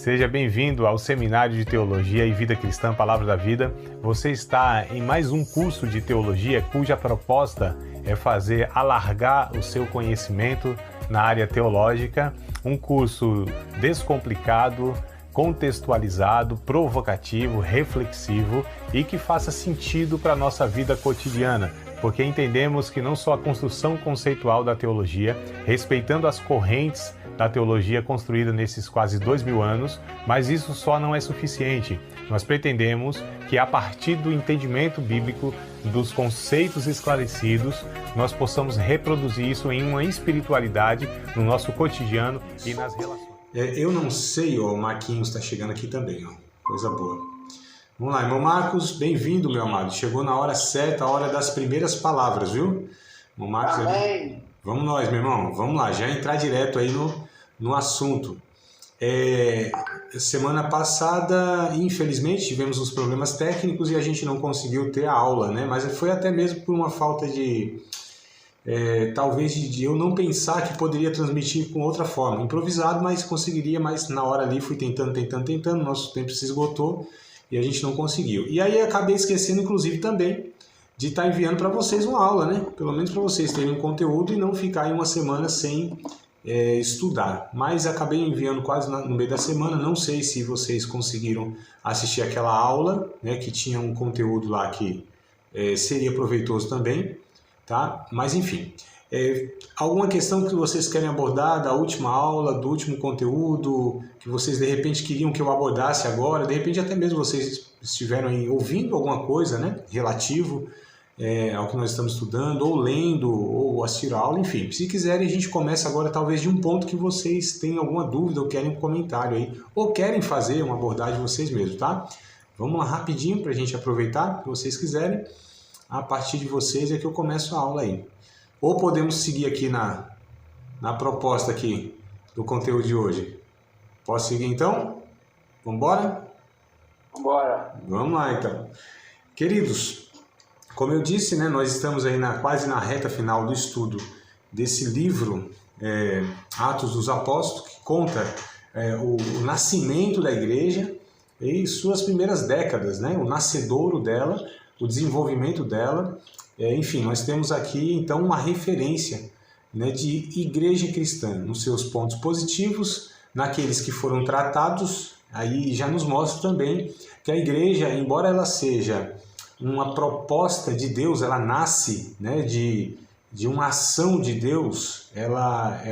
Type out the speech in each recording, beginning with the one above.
Seja bem-vindo ao Seminário de Teologia e Vida Cristã Palavra da Vida. Você está em mais um curso de teologia cuja proposta é fazer alargar o seu conhecimento na área teológica, um curso descomplicado, contextualizado, provocativo, reflexivo e que faça sentido para a nossa vida cotidiana, porque entendemos que não só a construção conceitual da teologia, respeitando as correntes da teologia construída nesses quase 2000 anos, mas isso só não é suficiente. Nós pretendemos que a partir do entendimento bíblico, dos conceitos esclarecidos, nós possamos reproduzir isso em uma espiritualidade no nosso cotidiano e nas relações. Eu não sei, o Marquinhos está chegando aqui também, coisa boa. Vamos lá, irmão Marcos, bem-vindo, meu amado. Chegou na hora certa, a hora das primeiras palavras, viu? Irmão Marcos, Amém. Vamos nós, meu irmão, vamos lá, já entrar direto aí no assunto. Semana passada, infelizmente, tivemos uns problemas técnicos e a gente não conseguiu ter a aula, né? Mas foi até mesmo por uma falta de... talvez de eu não pensar que poderia transmitir com outra forma. Improvisado, mas conseguiria, mas na hora ali fui tentando, nosso tempo se esgotou e a gente não conseguiu. E aí acabei esquecendo, inclusive, também de estar enviando para vocês uma aula, né? Pelo menos para vocês terem um conteúdo e não ficar em uma semana sem estudar. Mas acabei enviando quase no meio da semana, não sei se vocês conseguiram assistir aquela aula, né? Que tinha um conteúdo lá que seria proveitoso também. Tá? Mas enfim, alguma questão que vocês querem abordar da última aula, do último conteúdo, que vocês de repente queriam que eu abordasse agora, de repente até mesmo vocês estiveram aí ouvindo alguma coisa, né, relativo ao que nós estamos estudando, ou lendo, ou assistir a aula, enfim. Se quiserem, a gente começa agora talvez de um ponto que vocês têm alguma dúvida ou querem um comentário aí, ou querem fazer uma abordagem vocês mesmos, tá? Vamos lá rapidinho para a gente aproveitar, se vocês quiserem. A partir de vocês é que eu começo a aula aí. Ou podemos seguir aqui na proposta aqui do conteúdo de hoje. Posso seguir então? Vamos embora? Vambora. Vamos lá então. Queridos, como eu disse, né, nós estamos aí quase na reta final do estudo desse livro, Atos dos Apóstolos, que conta o nascimento da igreja e suas primeiras décadas, né, o nascedouro dela, o desenvolvimento dela. Enfim, nós temos aqui então uma referência, né, de igreja cristã, nos seus pontos positivos, naqueles que foram tratados, aí já nos mostra também que a igreja, embora ela seja uma proposta de Deus, ela nasce, né, de uma ação de Deus, ela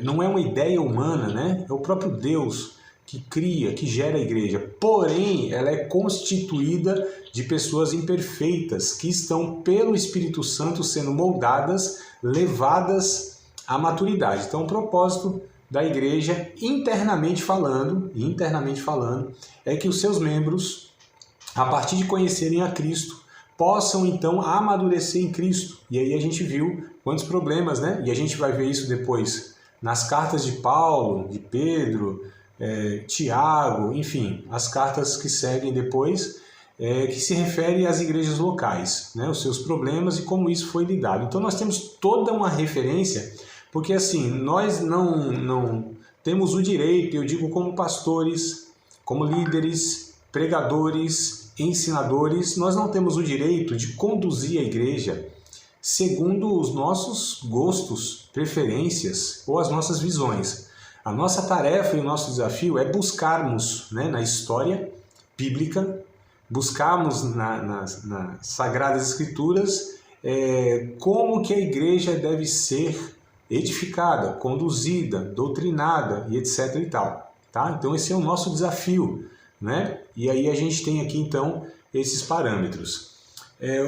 não é uma ideia humana, né? É o próprio Deus que cria, que gera a igreja. Porém, ela é constituída de pessoas imperfeitas que estão pelo Espírito Santo sendo moldadas, levadas à maturidade. Então, o propósito da igreja, internamente falando, é que os seus membros, a partir de conhecerem a Cristo, possam então amadurecer em Cristo. E aí a gente viu quantos problemas, né? E a gente vai ver isso depois nas cartas de Paulo, de Pedro, Tiago, enfim, as cartas que seguem depois, que se refere às igrejas locais, né, os seus problemas e como isso foi lidado. Então nós temos toda uma referência, porque assim, nós não temos o direito, eu digo como pastores, como líderes, pregadores, ensinadores, nós não temos o direito de conduzir a igreja segundo os nossos gostos, preferências ou as nossas visões. A nossa tarefa e o nosso desafio é buscarmos, né, na história bíblica, buscarmos nas Sagradas Escrituras como que a igreja deve ser edificada, conduzida, doutrinada e etc. e tal. Tá? Então esse é o nosso desafio, né? E aí a gente tem aqui então esses parâmetros.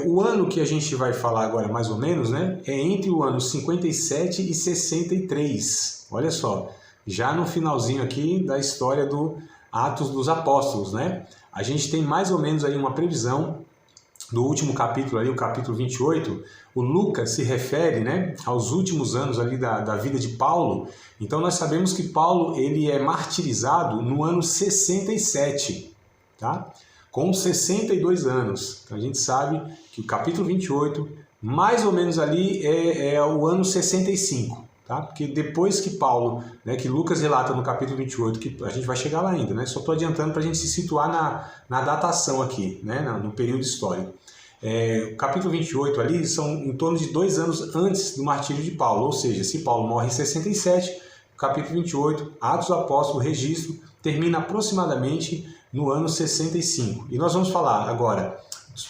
O ano que a gente vai falar agora mais ou menos, né, é entre o ano 57 e 63. Olha só. Já no finalzinho aqui da história do Atos dos Apóstolos, né? A gente tem mais ou menos aí uma previsão do último capítulo ali, o capítulo 28. O Lucas se refere, né, aos últimos anos ali da vida de Paulo. Então nós sabemos que Paulo ele é martirizado no ano 67, tá? Com 62 anos. Então a gente sabe que o capítulo 28, mais ou menos ali, é o ano 65. tá? Porque depois que Paulo, né, que Lucas relata no capítulo 28, que a gente vai chegar lá ainda, né? Só estou adiantando para a gente se situar na datação aqui, né, no período histórico. O capítulo 28 ali são em torno de 2 anos antes do martírio de Paulo, ou seja, se Paulo morre em 67, o capítulo 28, Atos do Apóstolo, registro, termina aproximadamente no ano 65. E nós vamos falar agora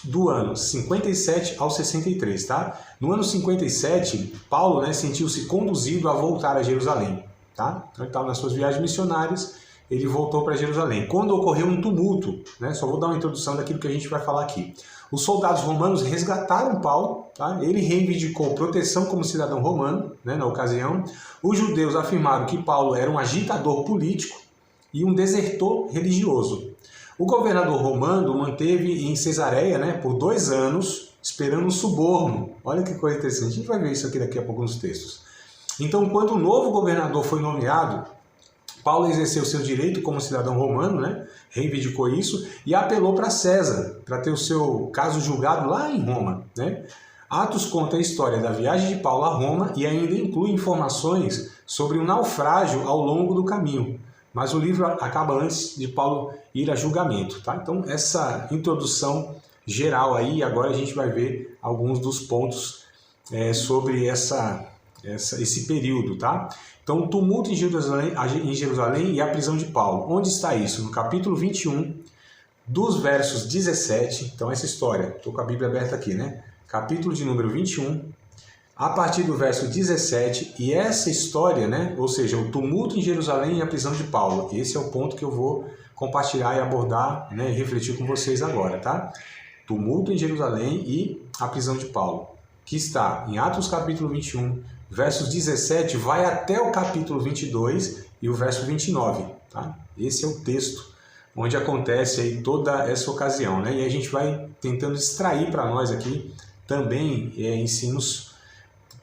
do ano 57 ao 63, tá? No ano 57, Paulo, né, sentiu-se conduzido a voltar a Jerusalém, tá? Então, ele estava nas suas viagens missionárias, ele voltou para Jerusalém. Quando ocorreu um tumulto, né, só vou dar uma introdução daquilo que a gente vai falar aqui. Os soldados romanos resgataram Paulo, tá? Ele reivindicou proteção como cidadão romano, né, na ocasião. Os judeus afirmaram que Paulo era um agitador político e um desertor religioso. O governador romano manteve em Cesareia, né, por 2 anos, esperando um suborno. Olha que coisa interessante, a gente vai ver isso aqui daqui a pouco nos textos. Então, quando o novo governador foi nomeado, Paulo exerceu seu direito como cidadão romano, né, reivindicou isso e apelou para César, para ter o seu caso julgado lá em Roma, né? Atos conta a história da viagem de Paulo a Roma e ainda inclui informações sobre um naufrágio ao longo do caminho. Mas o livro acaba antes de Paulo ir a julgamento, tá? Então, essa introdução geral aí, agora a gente vai ver alguns dos pontos sobre esse período, tá? Então, o tumulto em Jerusalém e a prisão de Paulo. Onde está isso? No capítulo 21, dos versos 17. Então, essa história, estou com a Bíblia aberta aqui, né? Capítulo de número 21, a partir do verso 17. E essa história, né? Ou seja, o tumulto em Jerusalém e a prisão de Paulo. Esse é o ponto que eu vou compartilhar e abordar, né? E refletir com vocês agora, tá? Tumulto em Jerusalém e a prisão de Paulo, que está em Atos capítulo 21, versos 17, vai até o capítulo 22 e o verso 29, tá? Esse é o texto onde acontece aí toda essa ocasião, né? E a gente vai tentando extrair para nós aqui também ensinos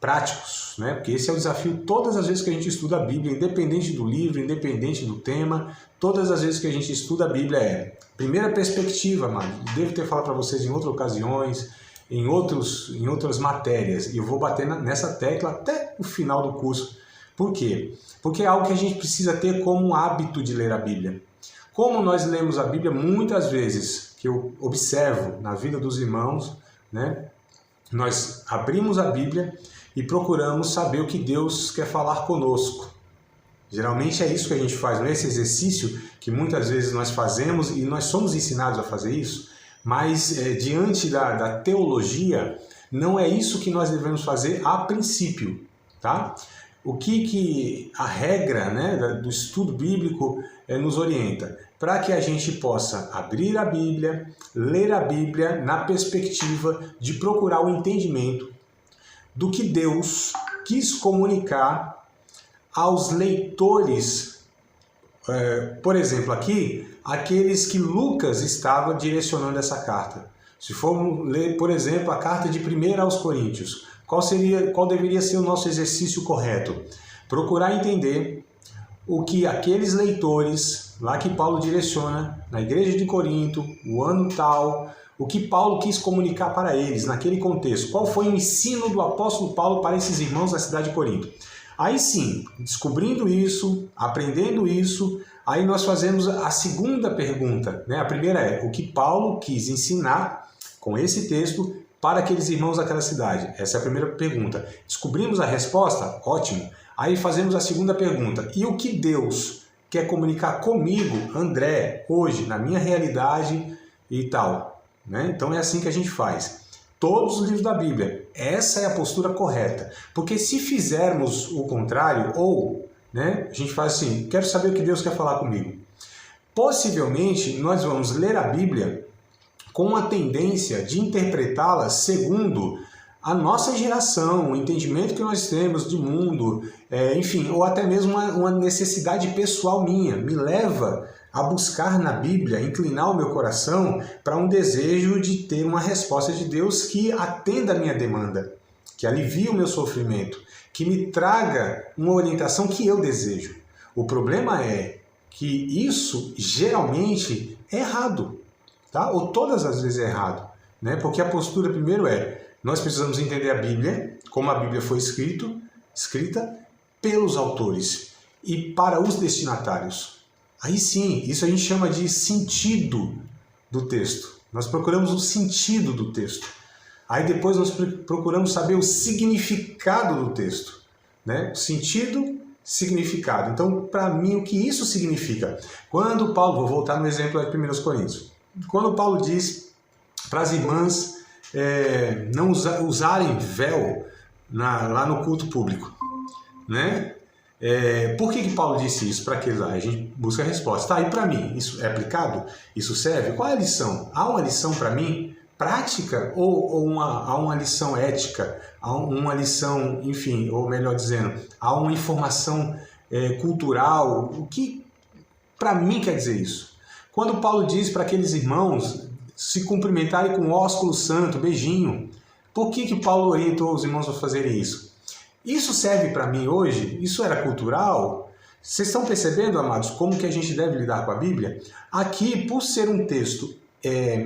práticos, né? Porque esse é o desafio todas as vezes que a gente estuda a Bíblia, independente do livro, independente do tema, todas as vezes que a gente estuda a Bíblia primeira perspectiva, mano. Devo ter falado para vocês em outras ocasiões, em outras matérias, e eu vou bater nessa tecla até o final do curso. Por quê? Porque é algo que a gente precisa ter como um hábito de ler a Bíblia. Como nós lemos a Bíblia, muitas vezes, que eu observo na vida dos irmãos, né, nós abrimos a Bíblia e procuramos saber o que Deus quer falar conosco. Geralmente é isso que a gente faz, não é esse exercício que muitas vezes nós fazemos e nós somos ensinados a fazer isso. Mas diante da teologia, não é isso que nós devemos fazer a princípio, tá? O que a regra, né, do estudo bíblico nos orienta? Para que a gente possa abrir a Bíblia, ler a Bíblia na perspectiva de procurar o entendimento do que Deus quis comunicar aos leitores. Por exemplo, aqui, aqueles que Lucas estava direcionando essa carta. Se formos ler, por exemplo, a carta de 1 aos Coríntios, qual deveria ser o nosso exercício correto? Procurar entender o que aqueles leitores, lá que Paulo direciona, na igreja de Corinto, o ano tal, o que Paulo quis comunicar para eles, naquele contexto. Qual foi o ensino do apóstolo Paulo para esses irmãos da cidade de Corinto? Aí sim, descobrindo isso, aprendendo isso, aí nós fazemos a segunda pergunta, né? A primeira é, o que Paulo quis ensinar com esse texto para aqueles irmãos daquela cidade? Essa é a primeira pergunta. Descobrimos a resposta? Ótimo. Aí fazemos a segunda pergunta. E o que Deus quer comunicar comigo, André, hoje, na minha realidade e tal? Né? Então é assim que a gente faz. Todos os livros da Bíblia. Essa é a postura correta. Porque se fizermos o contrário, ou né, a gente faz assim, quero saber o que Deus quer falar comigo. Possivelmente nós vamos ler a Bíblia com a tendência de interpretá-la segundo a nossa geração, o entendimento que nós temos de mundo, enfim, ou até mesmo uma necessidade pessoal minha, me leva a buscar na Bíblia, inclinar o meu coração para um desejo de ter uma resposta de Deus que atenda a minha demanda, que alivie o meu sofrimento, que me traga uma orientação que eu desejo. O problema é que isso geralmente é errado, tá? Ou todas as vezes é errado, né? Porque a postura primeiro nós precisamos entender a Bíblia, como a Bíblia foi escrita, pelos autores e para os destinatários. Aí sim, isso a gente chama de sentido do texto. Nós procuramos o sentido do texto. Aí depois nós procuramos saber o significado do texto, né? Sentido, significado. Então, para mim, o que isso significa? Quando Paulo, vou voltar no exemplo de 1 Coríntios, quando Paulo diz para as irmãs não usarem véu lá no culto público, né? Por que Paulo disse isso? Para que a gente busca a resposta. Tá, e para mim, isso é aplicado? Isso serve? Qual é a lição? Há uma lição para mim? Prática ou há uma lição ética, há uma lição, enfim, ou melhor dizendo, há uma informação cultural? O que para mim quer dizer isso? Quando Paulo diz para aqueles irmãos se cumprimentarem com ósculo santo, beijinho, por que Paulo orientou os irmãos a fazerem isso? Isso serve para mim hoje? Isso era cultural? Vocês estão percebendo, amados, como que a gente deve lidar com a Bíblia? Aqui, por ser um texto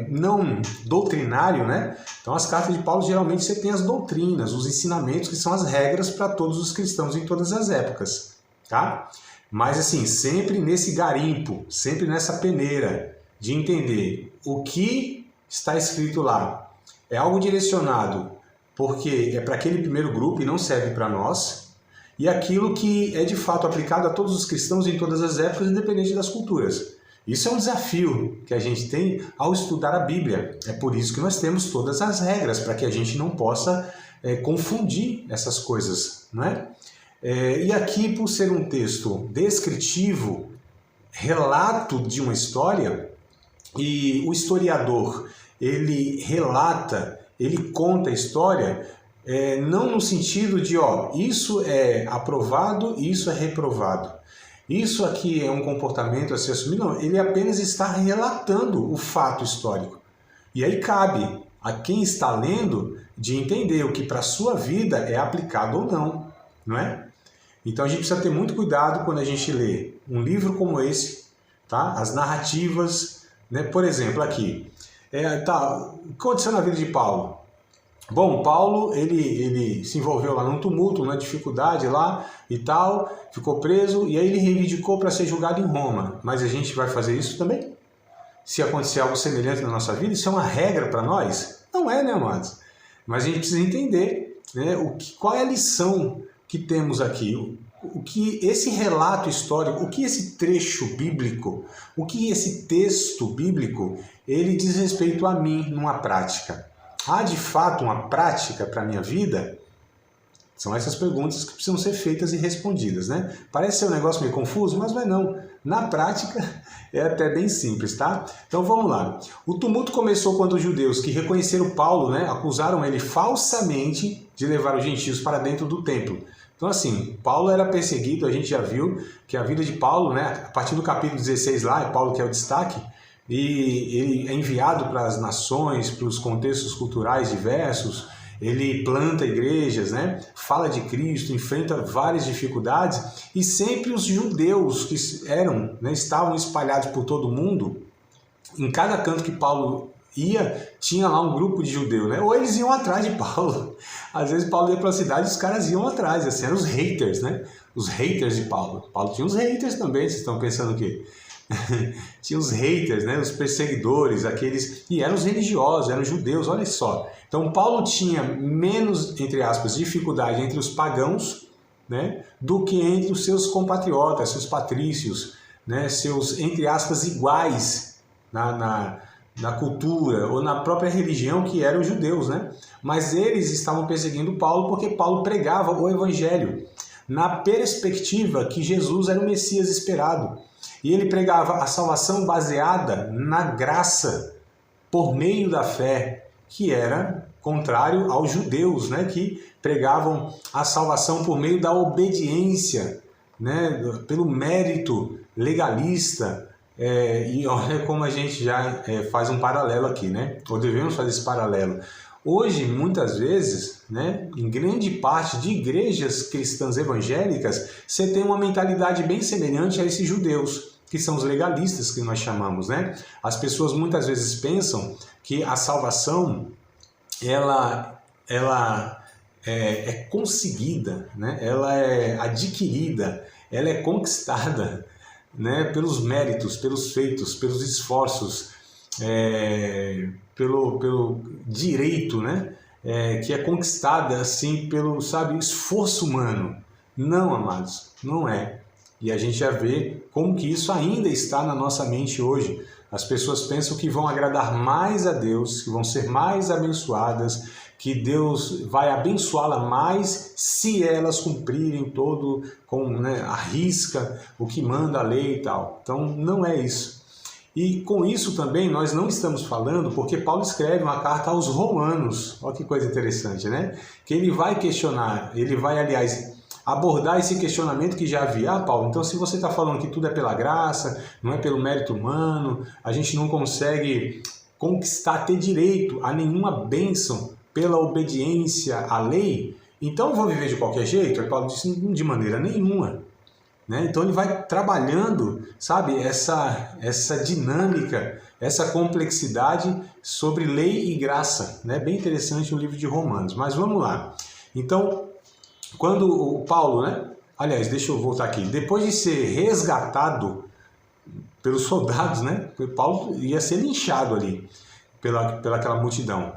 não doutrinário, né? Então as cartas de Paulo geralmente você tem as doutrinas, os ensinamentos que são as regras para todos os cristãos em todas as épocas, tá? Mas assim, sempre nesse garimpo, sempre nessa peneira de entender o que está escrito lá. É algo direcionado porque é para aquele primeiro grupo e não serve para nós, e aquilo que é de fato aplicado a todos os cristãos em todas as épocas, independente das culturas. Isso é um desafio que a gente tem ao estudar a Bíblia. É por isso que nós temos todas as regras, para que a gente não possa confundir essas coisas, não é? E aqui, por ser um texto descritivo, relato de uma história, e o historiador, ele relata, ele conta a história, não no sentido de, isso é aprovado, isso é reprovado. Isso aqui é um comportamento a se assumir, não, ele apenas está relatando o fato histórico. E aí cabe a quem está lendo de entender o que para a sua vida é aplicado ou não, não é? Então a gente precisa ter muito cuidado quando a gente lê um livro como esse, tá? As narrativas, né? Por exemplo, aqui, o que aconteceu na vida de Paulo? Bom, Paulo, ele se envolveu lá num tumulto, numa dificuldade lá e tal, ficou preso e aí ele reivindicou para ser julgado em Roma. Mas a gente vai fazer isso também? Se acontecer algo semelhante na nossa vida, isso é uma regra para nós? Não é, né, amados? Mas a gente precisa entender, né, qual é a lição que temos aqui, o que esse relato histórico, o que esse trecho bíblico, o que esse texto bíblico, ele diz respeito a mim numa prática. Há de fato uma prática para a minha vida? São essas perguntas que precisam ser feitas e respondidas, né? Parece ser um negócio meio confuso, mas não é não. Na prática é até bem simples, tá? Então vamos lá. O tumulto começou quando os judeus que reconheceram Paulo, né, acusaram ele falsamente de levar os gentios para dentro do templo. Então assim, Paulo era perseguido, a gente já viu que a vida de Paulo, né, a partir do capítulo 16 lá, é Paulo que é o destaque, e ele é enviado para as nações, para os contextos culturais diversos, ele planta igrejas, né? Fala de Cristo, enfrenta várias dificuldades, e sempre os judeus que estavam espalhados por todo o mundo, em cada canto que Paulo ia, tinha lá um grupo de judeus, né? Ou eles iam atrás de Paulo. Às vezes Paulo ia para a cidade e os caras iam atrás, assim, eram os haters, né? Os haters de Paulo. Paulo tinha os haters também, vocês estão pensando o quê? Tinha os haters, né, os perseguidores, aqueles, e eram os religiosos, eram os judeus, olha só. Então Paulo tinha menos, entre aspas, dificuldade entre os pagãos, né, do que entre os seus compatriotas, seus patrícios, né, seus, entre aspas, iguais na cultura ou na própria religião, que eram os judeus, né? Mas eles estavam perseguindo Paulo porque Paulo pregava o evangelho na perspectiva que Jesus era o Messias esperado. E ele pregava a salvação baseada na graça, por meio da fé, que era contrário aos judeus, né, que pregavam a salvação por meio da obediência, né, pelo mérito legalista. E olha como a gente já faz um paralelo aqui, né? Ou devemos fazer esse paralelo. Hoje, muitas vezes, né, em grande parte de igrejas cristãs evangélicas, você tem uma mentalidade bem semelhante a esses judeus, que são os legalistas que nós chamamos, né? As pessoas muitas vezes pensam que a salvação, ela é conseguida, né? Ela é adquirida, ela é conquistada, né? Pelos méritos, pelos feitos, pelos esforços, pelo direito, né? Que é conquistada assim pelo, sabe, esforço humano. Não, amados, não é. E a gente já vê como que isso ainda está na nossa mente hoje. As pessoas pensam que vão agradar mais a Deus, que vão ser mais abençoadas, que Deus vai abençoá-la mais se elas cumprirem todo, né, a risca, o que manda a lei e tal. Então não é isso. E com isso também nós não estamos falando, porque Paulo escreve uma carta aos Romanos, olha que coisa interessante, né? Que ele vai questionar, ele vai, aliás, abordar esse questionamento que já havia. Paulo, então se você está falando que tudo é pela graça, não é pelo mérito humano, a gente não consegue conquistar, ter direito a nenhuma bênção pela obediência à lei, então eu vou viver de qualquer jeito? Aí Paulo disse, de maneira nenhuma. Né? Então ele vai trabalhando, sabe, essa dinâmica, essa complexidade sobre lei e graça. Né? Bem interessante o livro de Romanos. Mas vamos lá. Então, quando o Paulo, né? Aliás, deixa eu voltar aqui. Depois de ser resgatado pelos soldados, né? Paulo ia ser linchado ali pelaquela multidão.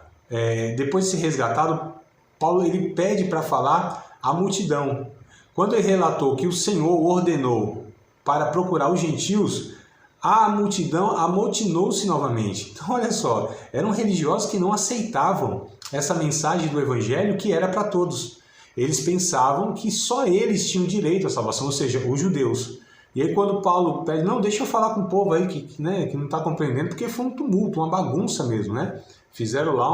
Depois de ser resgatado, Paulo ele pede para falar à multidão. Quando ele relatou que o Senhor ordenou para procurar os gentios, a multidão amotinou-se novamente. Então, olha só, eram religiosos que não aceitavam essa mensagem do Evangelho que era para todos. Eles pensavam que só eles tinham direito à salvação, ou seja, os judeus. E aí quando Paulo pede, não, deixa eu falar com o povo aí que não está compreendendo, porque foi um tumulto, uma bagunça mesmo, né? Fizeram lá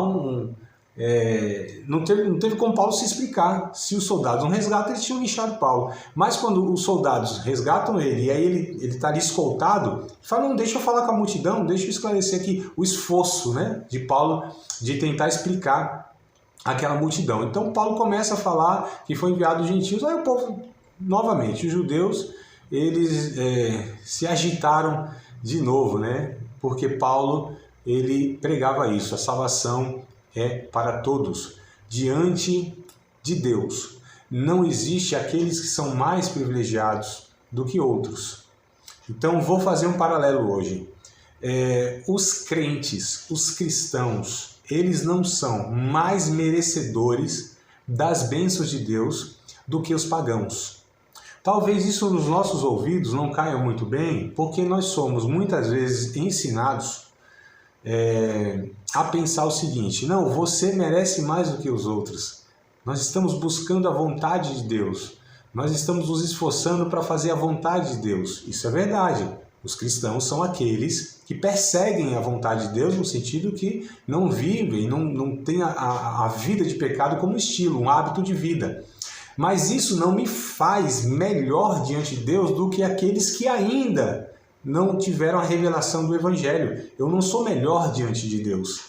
não teve como Paulo se explicar. Se os soldados não resgatam, eles tinham linchado Paulo. Mas quando os soldados resgatam ele, e aí ele está ali escoltado, fala, não, deixa eu falar com a multidão, deixa eu esclarecer aqui o esforço, né, de Paulo de tentar explicar aquela multidão. Então Paulo começa a falar que foi enviado os gentios, aí o povo, novamente, os judeus, eles se agitaram de novo, né? Porque Paulo, ele pregava isso, a salvação é para todos, diante de Deus. Não existe aqueles que são mais privilegiados do que outros. Então vou fazer um paralelo hoje. Os crentes, os cristãos, eles não são mais merecedores das bênçãos de Deus do que os pagãos. Talvez isso nos nossos ouvidos não caia muito bem, porque nós somos muitas vezes ensinados a pensar o seguinte, não, você merece mais do que os outros. Nós estamos buscando a vontade de Deus. Nós estamos nos esforçando para fazer a vontade de Deus. Isso é verdade. Os cristãos são aqueles que perseguem a vontade de Deus no sentido que não vivem, não têm a vida de pecado como estilo, um hábito de vida. Mas isso não me faz melhor diante de Deus do que aqueles que ainda não tiveram a revelação do Evangelho. Eu não sou melhor diante de Deus,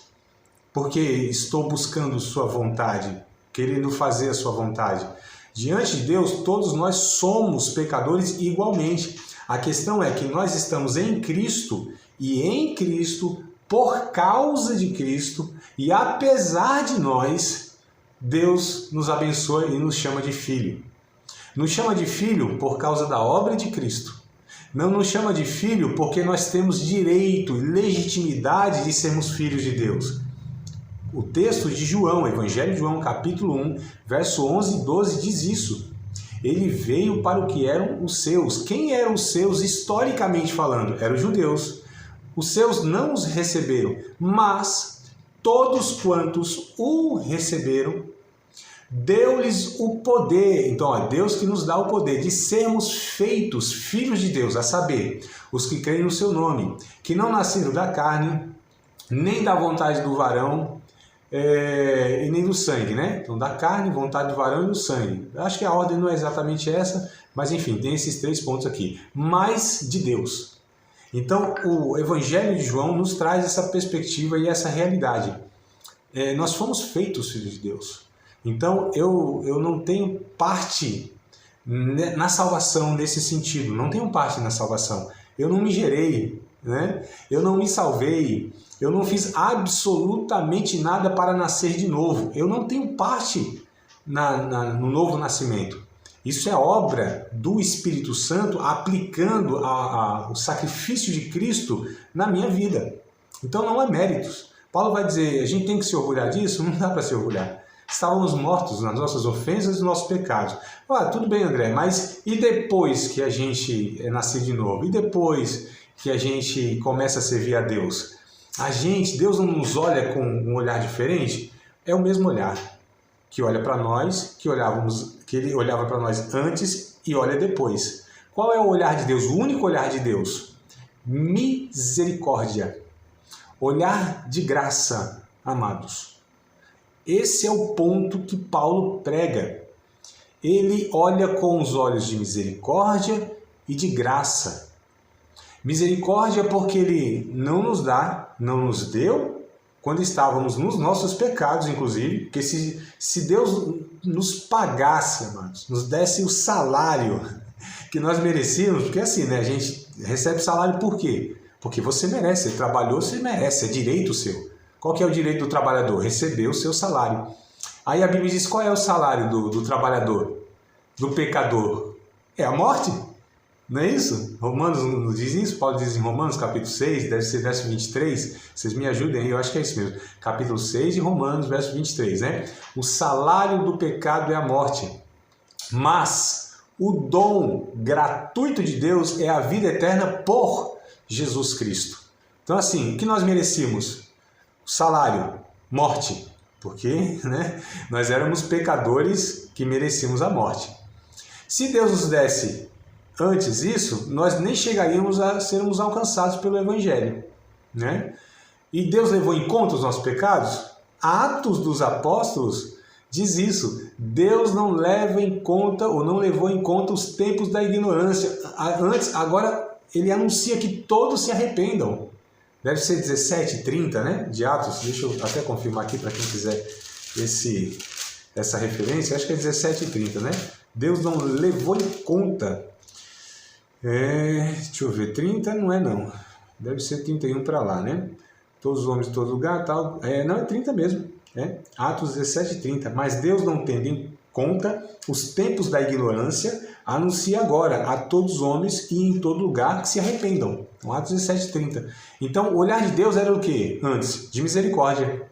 porque estou buscando sua vontade, querendo fazer a sua vontade. Diante de Deus, todos nós somos pecadores igualmente. A questão é que nós estamos em Cristo, e em Cristo, por causa de Cristo, e apesar de nós, Deus nos abençoa e nos chama de filho. Nos chama de filho por causa da obra de Cristo. Não nos chama de filho porque nós temos direito e legitimidade de sermos filhos de Deus. O texto de João, Evangelho de João, capítulo 1, verso 11 e 12 diz isso. Ele veio para o que eram os seus. Quem eram os seus historicamente falando? Eram os judeus. Os seus não os receberam, mas todos quantos o receberam, deu-lhes o poder, então é Deus que nos dá o poder de sermos feitos filhos de Deus, a saber, os que creem no seu nome, que não nasceram da carne, nem da vontade do varão, e nem do sangue, né? Então da carne, vontade do varão e do sangue. Eu acho que a ordem não é exatamente essa, mas enfim, tem esses 3 pontos aqui. Mas de Deus. Então o Evangelho de João nos traz essa perspectiva e essa realidade. Nós fomos feitos filhos de Deus. Então, eu não tenho parte na salvação nesse sentido, não tenho parte na salvação. Eu não me gerei, né? Eu não me salvei, eu não fiz absolutamente nada para nascer de novo. Eu não tenho parte no novo nascimento. Isso é obra do Espírito Santo aplicando o sacrifício de Cristo na minha vida. Então não é méritos. Paulo vai dizer, a gente tem que se orgulhar disso? Não dá para se orgulhar. Estávamos mortos nas nossas ofensas e nos nossos pecados. Tudo bem, André, mas e depois que a gente é nascido de novo? E depois que a gente começa a servir a Deus? Deus não nos olha com um olhar diferente? É o mesmo olhar que olha para nós, que ele olhava para nós antes e olha depois. Qual é o olhar de Deus? O único olhar de Deus? Misericórdia. Olhar de graça, amados. Esse é o ponto que Paulo prega. Ele olha com os olhos de misericórdia e de graça. Misericórdia porque ele não nos deu, quando estávamos nos nossos pecados, inclusive, porque se Deus nos pagasse, amados, nos desse o salário que nós merecíamos, porque assim, né, a gente recebe salário por quê? Porque você merece, você trabalhou, você merece, é direito seu. Qual que é o direito do trabalhador? Receber o seu salário. Aí a Bíblia diz, qual é o salário do trabalhador, do pecador? É a morte. Não é isso? Romanos não diz isso? Paulo diz em Romanos, capítulo 6, deve ser verso 23. Vocês me ajudem aí, eu acho que é isso mesmo. Capítulo 6 de Romanos, verso 23, né? O salário do pecado é a morte. Mas o dom gratuito de Deus é a vida eterna por Jesus Cristo. Então assim, o que nós merecíamos? O salário, morte. Porque, né, nós éramos pecadores que merecíamos a morte. Se Deus nos desse antes isso, nós nem chegaríamos a sermos alcançados pelo Evangelho, né? E Deus levou em conta os nossos pecados? Atos dos Apóstolos diz isso. Deus não leva em conta, ou não levou em conta os tempos da ignorância. Agora ele anuncia que todos se arrependam. Deve ser 17:30, né? De Atos. Deixa eu até confirmar aqui para quem quiser essa referência. Acho que é 17:30, né? Deus não levou em conta. Deixa eu ver, 30 não é não, deve ser 31 para lá, né? Todos os homens de todo lugar, tal. Não, é 30 mesmo, Atos 17:30. Mas Deus, não tendo em conta os tempos da ignorância, anuncia agora a todos os homens e em todo lugar que se arrependam. Atos 17:30. Então, o olhar de Deus era o quê? Antes, de misericórdia.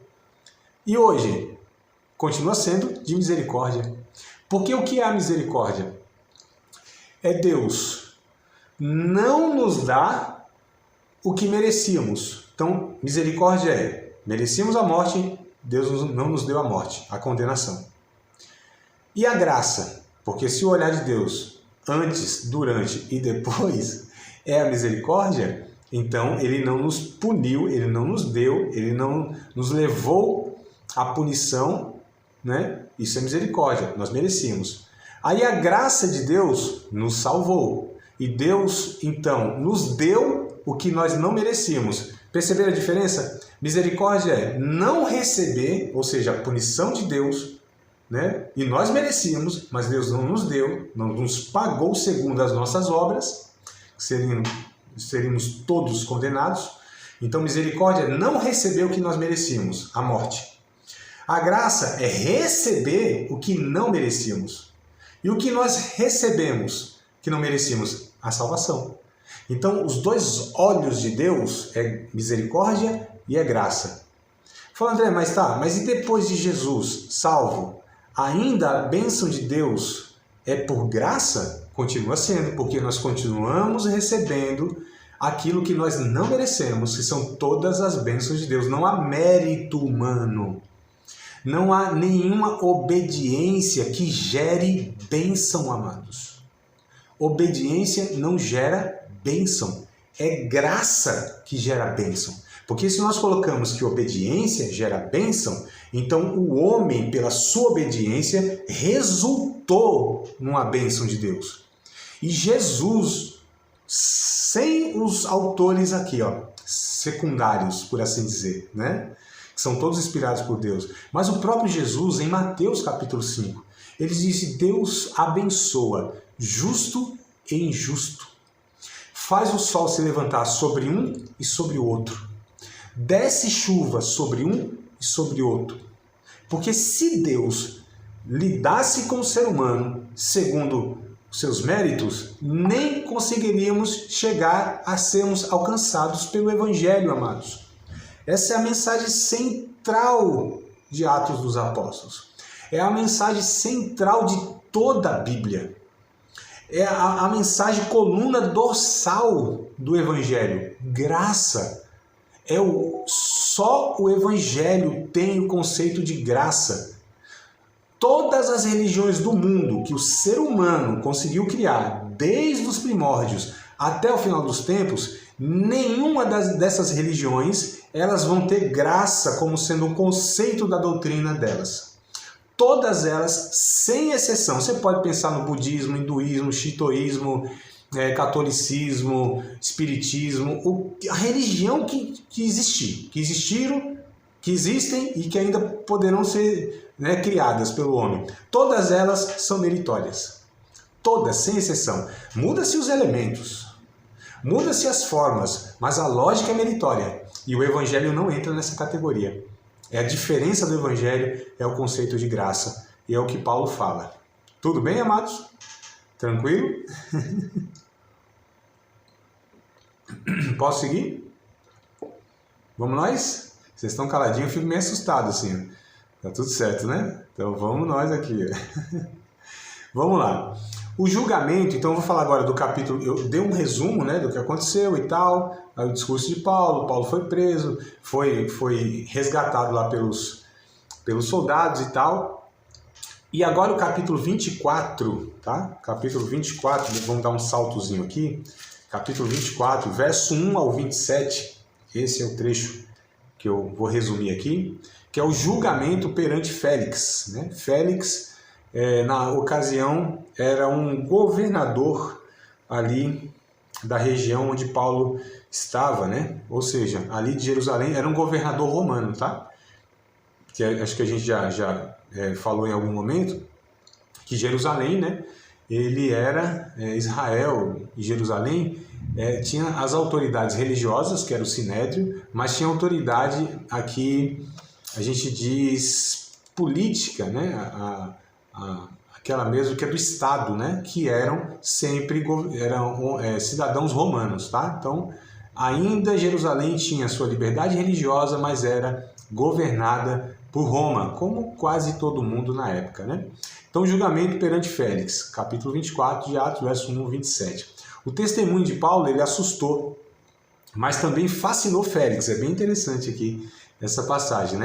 E hoje, continua sendo de misericórdia. Porque o que é a misericórdia? É Deus não nos dá o que merecíamos. Então, misericórdia é, merecíamos a morte, Deus não nos deu a morte, a condenação. E a graça, porque se o olhar de Deus antes, durante e depois é a misericórdia, então ele não nos puniu, ele não nos deu, ele não nos levou à punição, né? Isso é misericórdia, nós merecíamos. Aí a graça de Deus nos salvou. E Deus, então, nos deu o que nós não merecíamos. Perceberam a diferença? Misericórdia é não receber, ou seja, a punição de Deus, né? E nós merecíamos, mas Deus não nos deu, não nos pagou segundo as nossas obras, seríamos todos condenados. Então, misericórdia é não receber o que nós merecíamos, a morte. A graça é receber o que não merecíamos. E o que nós recebemos que não merecíamos? A salvação. Então, os dois olhos de Deus é misericórdia e é graça. Fala, André, mas e depois de Jesus salvo, ainda a bênção de Deus é por graça? Continua sendo, porque nós continuamos recebendo aquilo que nós não merecemos, que são todas as bênçãos de Deus. Não há mérito humano. Não há nenhuma obediência que gere bênção, amados. Obediência não gera bênção. É graça que gera bênção. Porque se nós colocamos que obediência gera bênção, então o homem, pela sua obediência, resultou numa bênção de Deus. E Jesus, sem os autores aqui, secundários, por assim dizer, né? Que são todos inspirados por Deus. Mas o próprio Jesus, em Mateus capítulo 5, ele disse: Deus abençoa justo e injusto. Faz o sol se levantar sobre um e sobre o outro. Desce chuva sobre um e sobre o outro. Porque se Deus lidasse com o ser humano segundo seus méritos, nem conseguiríamos chegar a sermos alcançados pelo Evangelho, amados. Essa é a mensagem central de Atos dos Apóstolos. É a mensagem central de toda a Bíblia. É a mensagem coluna dorsal do Evangelho. Graça. Só o Evangelho tem o conceito de graça. Todas as religiões do mundo que o ser humano conseguiu criar, desde os primórdios até o final dos tempos, nenhuma dessas religiões elas vão ter graça como sendo um conceito da doutrina delas. Todas elas, sem exceção. Você pode pensar no budismo, hinduísmo, shintoísmo, catolicismo, espiritismo, a religião que existiram, que existem e que ainda poderão ser criadas pelo homem. Todas elas são meritórias. Todas, sem exceção. Muda-se os elementos, muda-se as formas, mas a lógica é meritória. E o Evangelho não entra nessa categoria. A diferença do Evangelho é o conceito de graça. E é o que Paulo fala. Tudo bem, amados? Tranquilo? Posso seguir? Vamos nós? Vocês estão caladinhos, eu fico meio assustado assim. Tá tudo certo, né? Então vamos nós aqui. Vamos lá. O julgamento, então eu vou falar agora do capítulo, eu dei um resumo, do que aconteceu e tal, aí o discurso de Paulo. Paulo foi preso, foi resgatado lá pelos soldados e tal. E agora o capítulo 24, tá? Capítulo 24, vamos dar um saltozinho aqui. Capítulo 24, verso 1 ao 27, esse é o trecho que eu vou resumir aqui, que é o julgamento perante Félix. Félix, na ocasião, era um governador ali da região onde Paulo estava, ou seja, ali de Jerusalém, era um governador romano, tá? Que acho que a gente já falou em algum momento, que Jerusalém, ele era Israel e Jerusalém tinha as autoridades religiosas, que era o Sinédrio, mas tinha autoridade aqui, a gente diz, política, aquela mesmo que é do Estado, que eram sempre cidadãos romanos, tá? Então, ainda Jerusalém tinha sua liberdade religiosa, mas era governada por Roma, como quase todo mundo na época, Então, julgamento perante Félix, capítulo 24 de Atos, verso 1 ao 27. O testemunho de Paulo, ele assustou, mas também fascinou Félix. É bem interessante aqui essa passagem,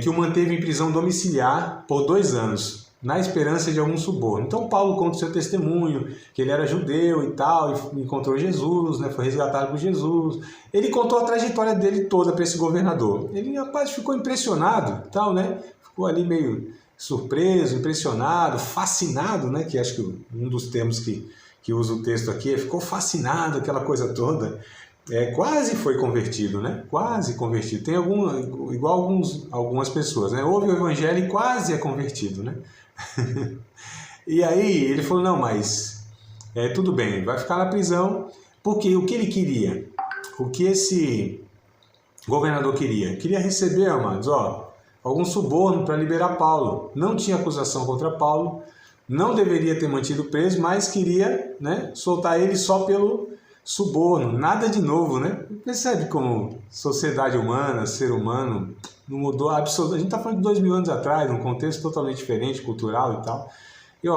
que o manteve em prisão domiciliar por 2 anos, na esperança de algum suborno. Então Paulo conta o seu testemunho, que ele era judeu e tal, e encontrou Jesus, foi resgatado por Jesus. Ele contou a trajetória dele toda para esse governador. Ele, rapaz, ficou impressionado, tal, ficou ali meio surpreso, impressionado, fascinado, que acho que um dos termos que usa o texto aqui, ficou fascinado, aquela coisa toda. Quase foi convertido, Quase convertido. Tem igual algumas pessoas, Ouve o evangelho e quase é convertido, E aí ele falou, não, mas tudo bem, vai ficar na prisão, porque o que ele queria? O que esse governador queria? Queria receber, amados, algum suborno para liberar Paulo. Não tinha acusação contra Paulo, não deveria ter mantido preso, mas queria soltar ele só pelo suborno, nada de novo, Percebe como sociedade humana, ser humano, não mudou absolutamente. A gente está falando de 2000 anos atrás, num contexto totalmente diferente, cultural e tal. E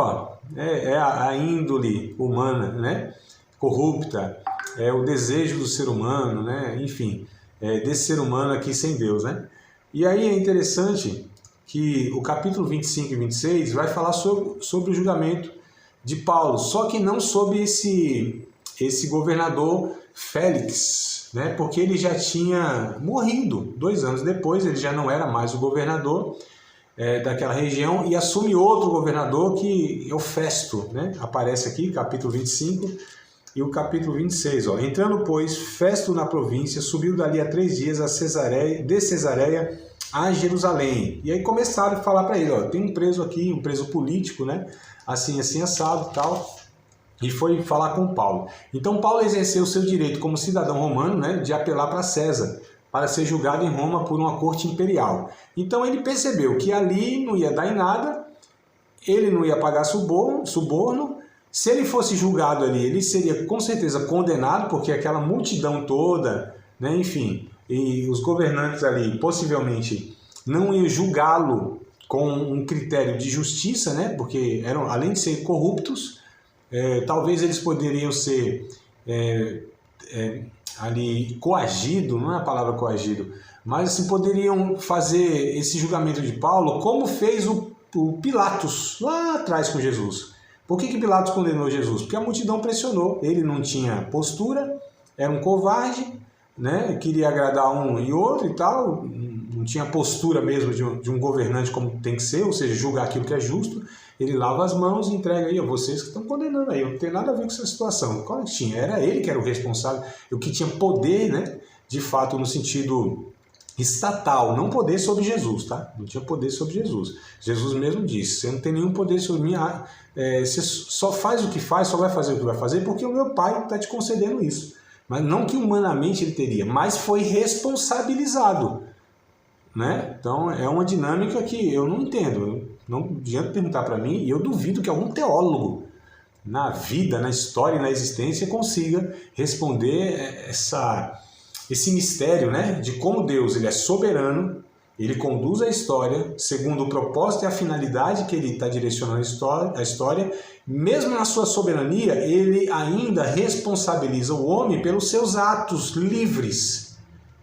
a índole humana, corrupta, o desejo do ser humano, enfim, desse ser humano aqui sem Deus, E aí é interessante que o capítulo 25 e 26 vai falar sobre o julgamento de Paulo, só que não sobre esse governador Félix, porque ele já tinha morrido 2 anos depois, ele já não era mais o governador daquela região e assume outro governador que é o Festo, aparece aqui, capítulo 25 e o capítulo 26. Entrando, pois, Festo na província, subiu dali a 3 dias de Cesareia a Jerusalém. E aí começaram a falar para ele, tem um preso aqui, um preso político, assim, assado e tal. E foi falar com Paulo. Então Paulo exerceu o seu direito como cidadão romano, de apelar para César, para ser julgado em Roma por uma corte imperial. Então ele percebeu que ali não ia dar em nada ele não ia pagar suborno. Se ele fosse julgado ali, ele seria com certeza condenado, porque aquela multidão toda, né, enfim, e os governantes ali possivelmente não iam julgá-lo com um critério de justiça, né, porque eram, além de ser corruptos, talvez eles poderiam ser ali coagido, não é a palavra coagido, mas assim, poderiam fazer esse julgamento de Paulo como fez o Pilatos lá atrás com Jesus. Por que Pilatos condenou Jesus? Porque a multidão pressionou, ele não tinha postura, era um covarde, né? Queria agradar um e outro e tal, não tinha postura mesmo de um governante como tem que ser, ou seja, julgar aquilo que é justo. Ele lava as mãos e entrega aí a vocês que estão condenando aí, eu não tenho nada a ver com essa situação. Qual que tinha? Era ele que era o responsável, o que tinha poder, né? De fato, no sentido estatal, não poder sobre Jesus, tá? Não tinha poder sobre Jesus. Jesus mesmo disse, você não tem nenhum poder sobre mim, você só faz o que faz, só vai fazer o que vai fazer, porque o meu Pai está te concedendo isso. Mas não que humanamente ele teria, mas foi responsabilizado, né? Então é uma dinâmica que eu não entendo. Não adianta perguntar para mim, e eu duvido que algum teólogo na vida, na história e na existência consiga responder esse mistério, né, de como Deus ele é soberano, ele conduz a história segundo o propósito e a finalidade que ele está direcionando a história. Mesmo na sua soberania, ele ainda responsabiliza o homem pelos seus atos livres.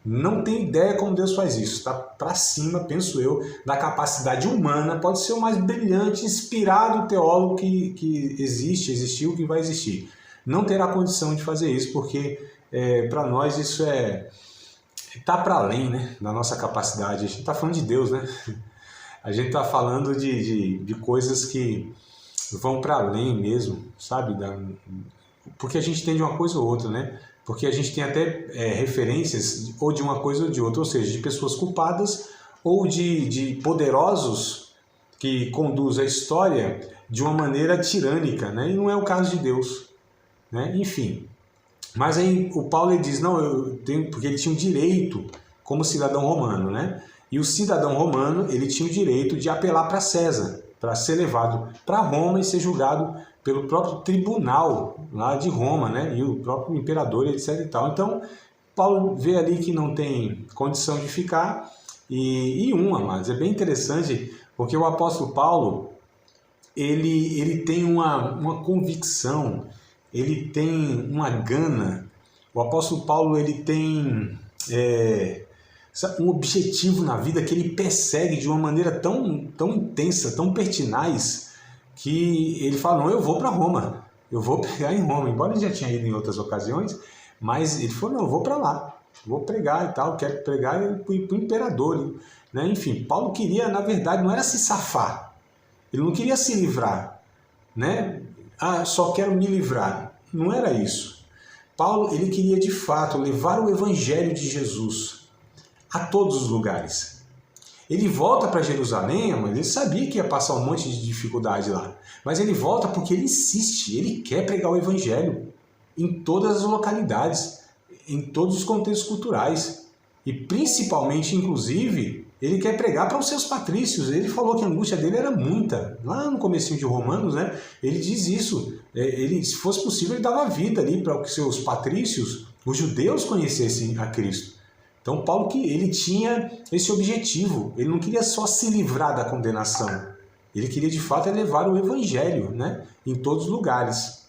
Não tem ideia como Deus faz isso. Está para cima, penso eu, da capacidade humana. Pode ser o mais brilhante, inspirado teólogo que existiu, que vai existir. Não terá condição de fazer isso, porque para nós isso está para além, né, da nossa capacidade. A gente está falando de Deus, né? A gente está falando de coisas que vão para além mesmo, sabe? Porque a gente tem de uma coisa ou outra, né? Porque a gente tem até referências ou de uma coisa ou de outra, ou seja, de pessoas culpadas ou de poderosos que conduzem a história de uma maneira tirânica, né? E não é o caso de Deus, né? Enfim. Mas aí o Paulo ele diz, não, eu tenho, porque ele tinha o direito como cidadão romano, né? E o cidadão romano, ele tinha o direito de apelar para César, para ser levado para Roma e ser julgado pelo próprio tribunal lá de Roma, né? E o próprio imperador, etc e tal. Então, Paulo vê ali que não tem condição de ficar mas é bem interessante, porque o apóstolo Paulo, ele tem uma convicção, ele tem uma gana. O apóstolo Paulo ele tem um objetivo na vida que ele persegue de uma maneira tão, tão intensa, tão pertinaz, que ele fala, não, eu vou para Roma, eu vou pregar em Roma. Embora ele já tinha ido em outras ocasiões, mas ele falou, não, eu vou para lá, vou pregar e tal, quero pregar para o imperador, né? Enfim, Paulo queria, na verdade, não era se safar, ele não queria se livrar, né? Só quero me livrar. Não era isso. Paulo, ele queria de fato levar o evangelho de Jesus a todos os lugares. Ele volta para Jerusalém, mas ele sabia que ia passar um monte de dificuldade lá. Mas ele volta porque ele insiste, ele quer pregar o evangelho em todas as localidades, em todos os contextos culturais. E principalmente, inclusive, ele quer pregar para os seus patrícios. Ele falou que a angústia dele era muita. Lá no comecinho de Romanos, né, ele diz isso. Ele, se fosse possível, ele dava vida ali para que seus patrícios, os judeus, conhecessem a Cristo. Então, Paulo, ele tinha esse objetivo. Ele não queria só se livrar da condenação. Ele queria, de fato, levar o evangelho, né, em todos os lugares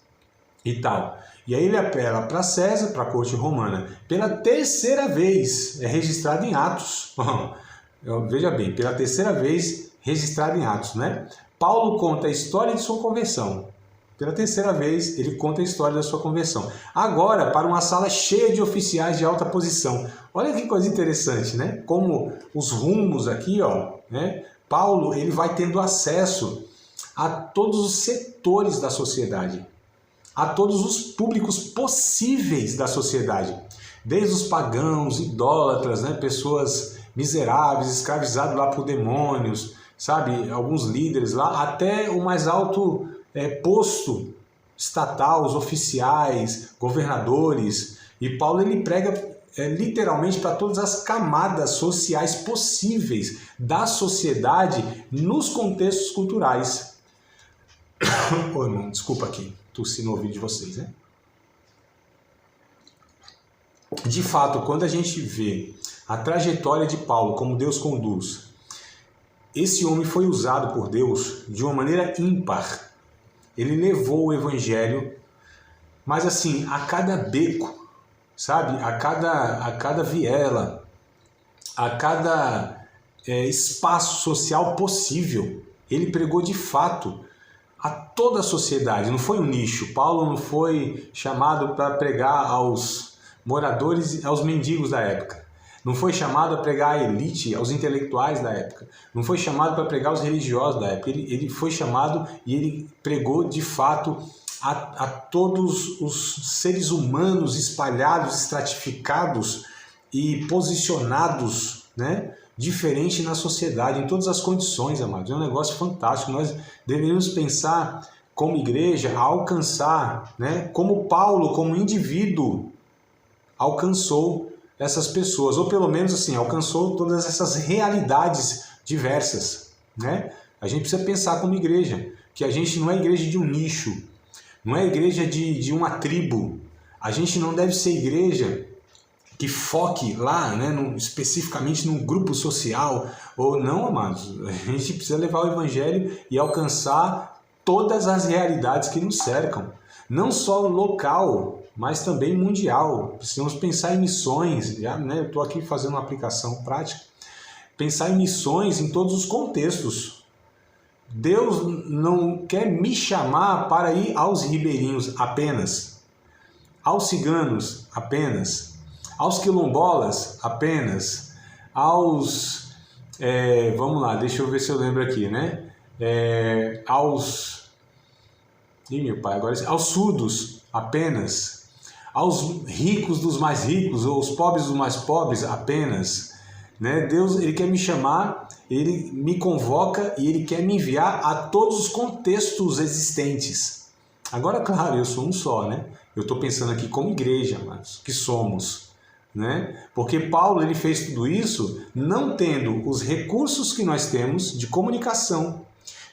e tal. E aí ele apela para César, para a corte romana. Pela terceira vez, é registrado em Atos. Veja bem, pela terceira vez registrado em Atos, né? Paulo conta a história de sua conversão. Pela terceira vez, ele conta a história da sua conversão. Agora, para uma sala cheia de oficiais de alta posição. Olha que coisa interessante, né? Como os rumos aqui, ó, né? Paulo, ele vai tendo acesso a todos os setores da sociedade, a todos os públicos possíveis da sociedade. Desde os pagãos, idólatras, né? Pessoas miseráveis, escravizados lá por demônios, sabe? Alguns líderes lá, até o mais alto posto estatal, os oficiais, governadores. E Paulo ele prega literalmente para todas as camadas sociais possíveis da sociedade nos contextos culturais. Ô, irmão, desculpa aqui, tossi no ouvido de vocês, né? De fato, quando a gente vê a trajetória de Paulo, como Deus conduz, esse homem foi usado por Deus de uma maneira ímpar. Ele levou o evangelho, mas assim, a cada beco, sabe? A cada viela, a cada espaço social possível, ele pregou de fato a toda a sociedade. Não foi um nicho. Paulo não foi chamado para pregar aos moradores, aos mendigos da época. Não foi chamado a pregar à elite, aos intelectuais da época. Não foi chamado para pregar aos religiosos da época. Ele foi chamado e ele pregou de fato a todos os seres humanos espalhados, estratificados e posicionados, né, diferente na sociedade, em todas as condições, amados. É um negócio fantástico. Nós deveríamos pensar como igreja, alcançar, né, como Paulo, como indivíduo, alcançou essas pessoas, ou pelo menos assim, alcançou todas essas realidades diversas, né? A gente precisa pensar como igreja, que a gente não é igreja de um nicho, não é igreja de uma tribo. A gente não deve ser igreja que foque lá, né, especificamente num grupo social, ou não, amados. A gente precisa levar o evangelho e alcançar todas as realidades que nos cercam, não só local, mas também mundial. Precisamos pensar em missões, já, né, eu estou aqui fazendo uma aplicação prática, pensar em missões em todos os contextos. Deus não quer me chamar para ir aos ribeirinhos apenas, aos ciganos apenas, aos quilombolas apenas, aos... vamos lá, deixa eu ver se eu lembro aqui, né? Aos... Ih, meu pai, agora... Aos surdos apenas, aos ricos dos mais ricos, ou os pobres dos mais pobres apenas, né? Deus, ele quer me chamar, ele me convoca e ele quer me enviar a todos os contextos existentes. Agora, claro, eu sou um só, né? Eu estou pensando aqui como igreja, mas que somos, né? Porque Paulo, ele fez tudo isso não tendo os recursos que nós temos de comunicação,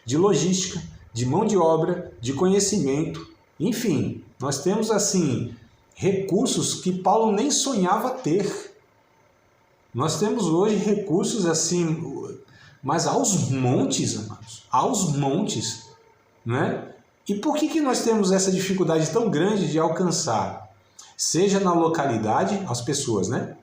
de logística, de mão de obra, de conhecimento, enfim, nós temos assim recursos que Paulo nem sonhava ter. Nós temos hoje recursos assim, mas aos montes, amados, aos montes, né? E por que nós temos essa dificuldade tão grande de alcançar? Seja na localidade, as pessoas, né?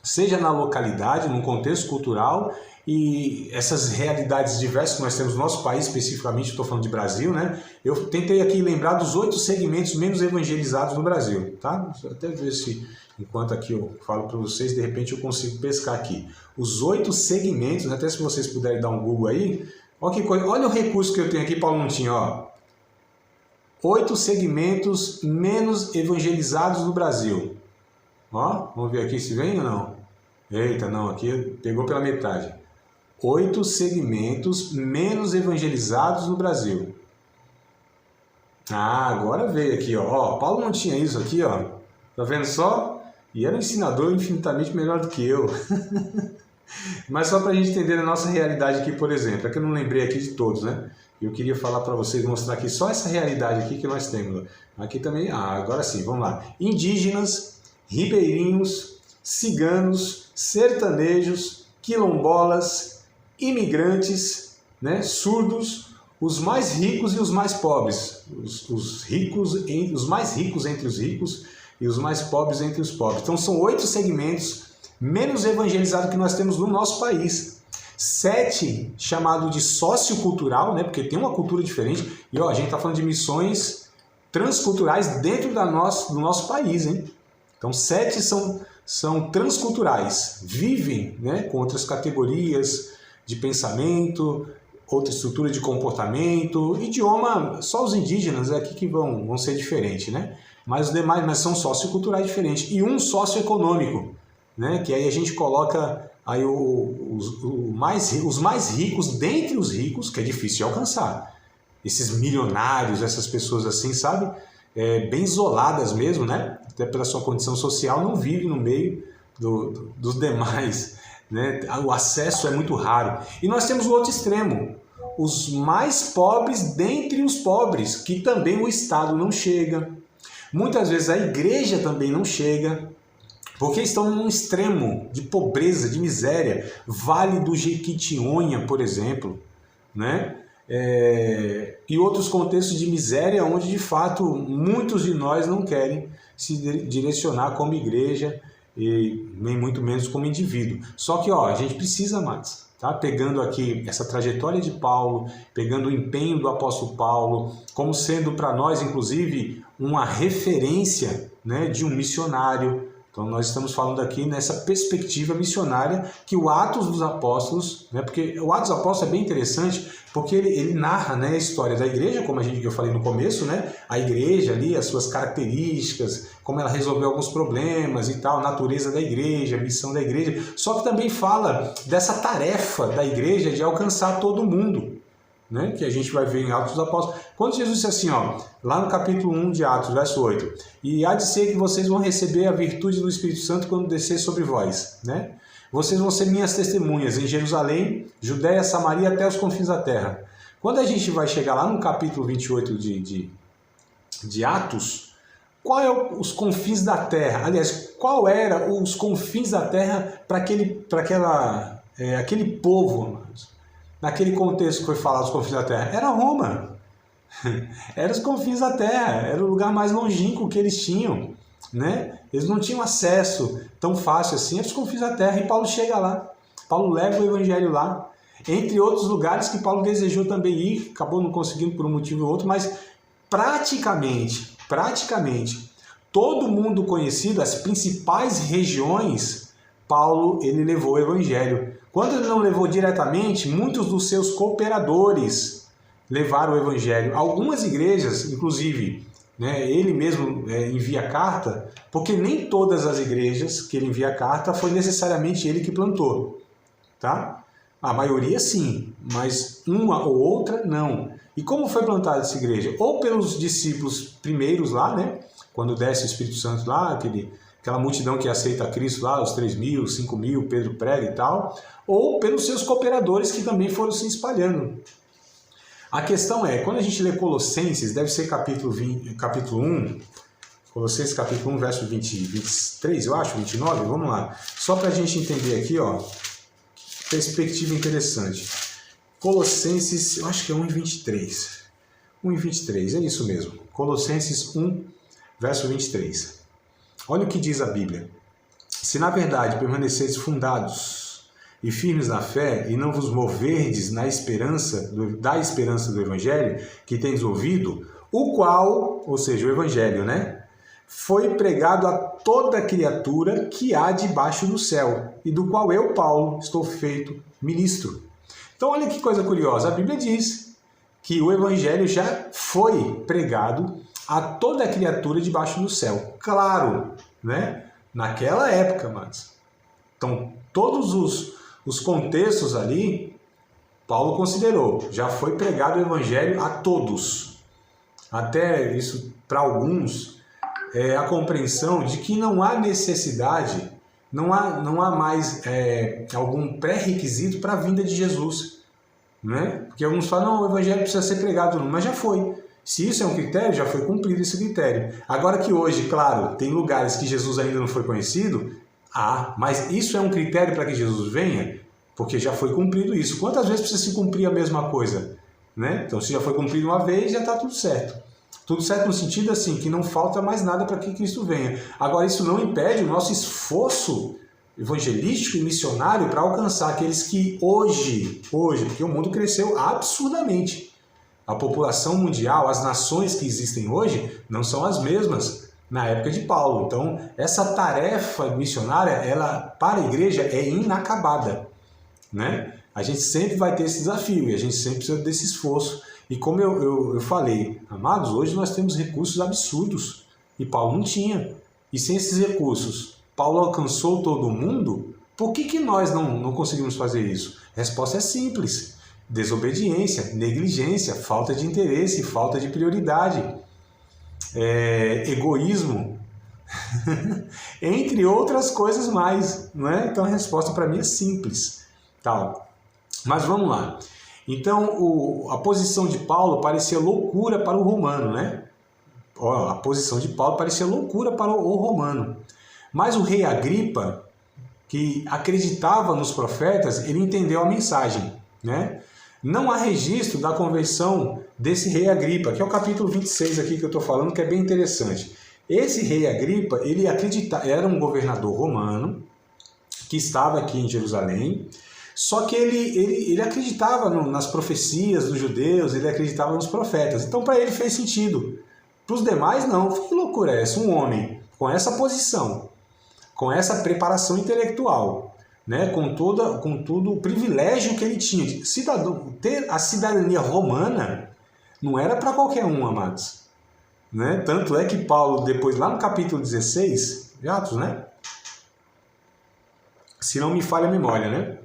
Seja na localidade, num contexto cultural, e essas realidades diversas que nós temos no nosso país, especificamente, estou falando de Brasil, né? Eu tentei aqui lembrar dos 8 segmentos menos evangelizados no Brasil, tá? Deixa eu até ver se, enquanto aqui eu falo para vocês, de repente eu consigo pescar aqui. Os 8 segmentos, até se vocês puderem dar um Google aí, olha que coisa, olha o recurso que eu tenho aqui, Paulo não tinha, ó. 8 segmentos menos evangelizados no Brasil. Ó, vamos ver aqui se vem ou não. Eita, não, aqui pegou pela metade. 8 segmentos menos evangelizados no Brasil. Ah, agora veio aqui, ó. Paulo não tinha isso aqui, ó. Tá vendo só? E era um ensinador infinitamente melhor do que eu. Mas só para a gente entender a nossa realidade aqui, por exemplo. É que eu não lembrei aqui de todos, né? Eu queria falar para vocês, mostrar aqui só essa realidade aqui que nós temos. Aqui também, agora sim, vamos lá. Indígenas, ribeirinhos, ciganos, sertanejos, quilombolas, imigrantes, né, surdos, os mais ricos e os mais pobres, os mais ricos entre os ricos e os mais pobres entre os pobres. Então são 8 segmentos menos evangelizados que nós temos no nosso país. 7 chamado de sociocultural, né, porque tem uma cultura diferente, e ó, a gente está falando de missões transculturais dentro do nosso país, hein? Então 7 são transculturais, vivem, né, com outras categorias de pensamento, outra estrutura de comportamento, idioma, só os indígenas aqui que vão ser diferentes, né? Mas os demais são socioculturais diferentes. E um socioeconômico, né? Que aí a gente coloca aí os mais ricos dentre os ricos, que é difícil de alcançar. Esses milionários, essas pessoas assim, sabe? Bem isoladas mesmo, né? Até pela sua condição social, não vivem no meio dos demais, né? O acesso é muito raro. E nós temos o outro extremo, os mais pobres dentre os pobres, que também o Estado não chega. Muitas vezes a igreja também não chega, porque estão num extremo de pobreza, de miséria. Vale do Jequitinhonha, por exemplo, né? E outros contextos de miséria onde, de fato, muitos de nós não querem se direcionar como igreja e nem muito menos como indivíduo. Só que a gente precisa mais. Tá? Pegando aqui essa trajetória de Paulo, pegando o empenho do apóstolo Paulo, como sendo para nós, inclusive, uma referência, né, de um missionário. Então nós estamos falando aqui nessa perspectiva missionária que o Atos dos Apóstolos, né, porque o Atos dos Apóstolos é bem interessante, porque ele narra, né, a história da igreja, como eu falei no começo, né, a igreja ali, as suas características, como ela resolveu alguns problemas e tal, a natureza da igreja, a missão da igreja, só que também fala dessa tarefa da igreja de alcançar todo mundo, né, que a gente vai ver em Atos dos Apóstolos. Quando Jesus disse assim, lá no capítulo 1 de Atos, verso 8, e há de ser que vocês vão receber a virtude do Espírito Santo quando descer sobre vós, né? Vocês vão ser minhas testemunhas em Jerusalém, Judéia, Samaria, até os confins da terra. Quando a gente vai chegar lá no capítulo 28 de Atos, qual é os confins da terra? Aliás, qual era os confins da terra para aquele povo, amados? Naquele contexto que foi falado os confins da terra? Era Roma. Era os confins da terra, era o lugar mais longínquo que eles tinham, né? Eles não tinham acesso tão fácil assim aos confins da terra, e Paulo chega lá, Paulo leva o evangelho lá, entre outros lugares que Paulo desejou também ir, acabou não conseguindo por um motivo ou outro, mas praticamente, todo mundo conhecido, as principais regiões, Paulo ele levou o evangelho. Quando ele não levou diretamente, muitos dos seus cooperadores levaram o evangelho. Algumas igrejas, inclusive, né, ele mesmo envia carta, porque nem todas as igrejas que ele envia carta foi necessariamente ele que plantou, tá? A maioria sim, mas uma ou outra não. E como foi plantada essa igreja? Ou pelos discípulos primeiros lá, né, quando desce o Espírito Santo lá, aquela multidão que aceita Cristo lá, os 3.000, 5.000, Pedro prega e tal, ou pelos seus cooperadores que também foram se espalhando. A questão é, quando a gente lê Colossenses, deve ser capítulo 1, Colossenses capítulo 1, verso 23, eu acho, 29, vamos lá. Só para a gente entender aqui, perspectiva interessante. Colossenses, eu acho que é 1:23. 1:23, é isso mesmo. Colossenses 1, verso 23. Olha o que diz a Bíblia. Se na verdade permaneceis fundados e firmes na fé, e não vos moverdes da esperança do Evangelho que tendes ouvido, o qual, ou seja, o Evangelho, né, foi pregado a toda criatura que há debaixo do céu, e do qual eu, Paulo, estou feito ministro. Então olha que coisa curiosa, a Bíblia diz que o Evangelho já foi pregado a toda criatura debaixo do céu. Claro, né, naquela época, mas então todos os contextos ali, Paulo considerou, já foi pregado o evangelho a todos. Até isso, para alguns, é a compreensão de que não há necessidade, não há mais algum pré-requisito para a vinda de Jesus. Né? Porque alguns falam, não, o evangelho precisa ser pregado, mas já foi. Se isso é um critério, já foi cumprido esse critério. Agora que hoje, claro, tem lugares que Jesus ainda não foi conhecido, mas isso é um critério para que Jesus venha? Porque já foi cumprido isso. Quantas vezes precisa se cumprir a mesma coisa? Né? Então, se já foi cumprido uma vez, já está tudo certo. Tudo certo no sentido assim, que não falta mais nada para que Cristo venha. Agora, isso não impede o nosso esforço evangelístico e missionário para alcançar aqueles que hoje, porque o mundo cresceu absurdamente. A população mundial, as nações que existem hoje, não são as mesmas na época de Paulo. Então, essa tarefa missionária, ela para a igreja é inacabada, né? A gente sempre vai ter esse desafio e a gente sempre precisa desse esforço. E como eu falei, amados, hoje nós temos recursos absurdos e Paulo não tinha. E sem esses recursos, Paulo alcançou todo mundo? Por que nós não conseguimos fazer isso? A resposta é simples. Desobediência, negligência, falta de interesse, falta de prioridade, egoísmo, entre outras coisas mais, não é? Então a resposta para mim é simples. Mas vamos lá. Então, a posição de Paulo parecia loucura para o romano, né? A posição de Paulo parecia loucura para o romano. Mas o rei Agripa, que acreditava nos profetas, ele entendeu a mensagem, né? Não há registro da conversão desse rei Agripa, que é o capítulo 26 aqui que eu estou falando, que é bem interessante. Esse rei Agripa, ele era um governador romano, que estava aqui em Jerusalém, só que ele acreditava nas profecias dos judeus, ele acreditava nos profetas. Então, para ele fez sentido. Para os demais, não. Que loucura é essa? Um homem com essa posição, com essa preparação intelectual, né? com todo o privilégio que ele tinha. Ter a cidadania romana não era para qualquer um, amados. Né? Tanto é que Paulo, depois, lá no capítulo 16 de Atos, né? Se não me falha a memória, né?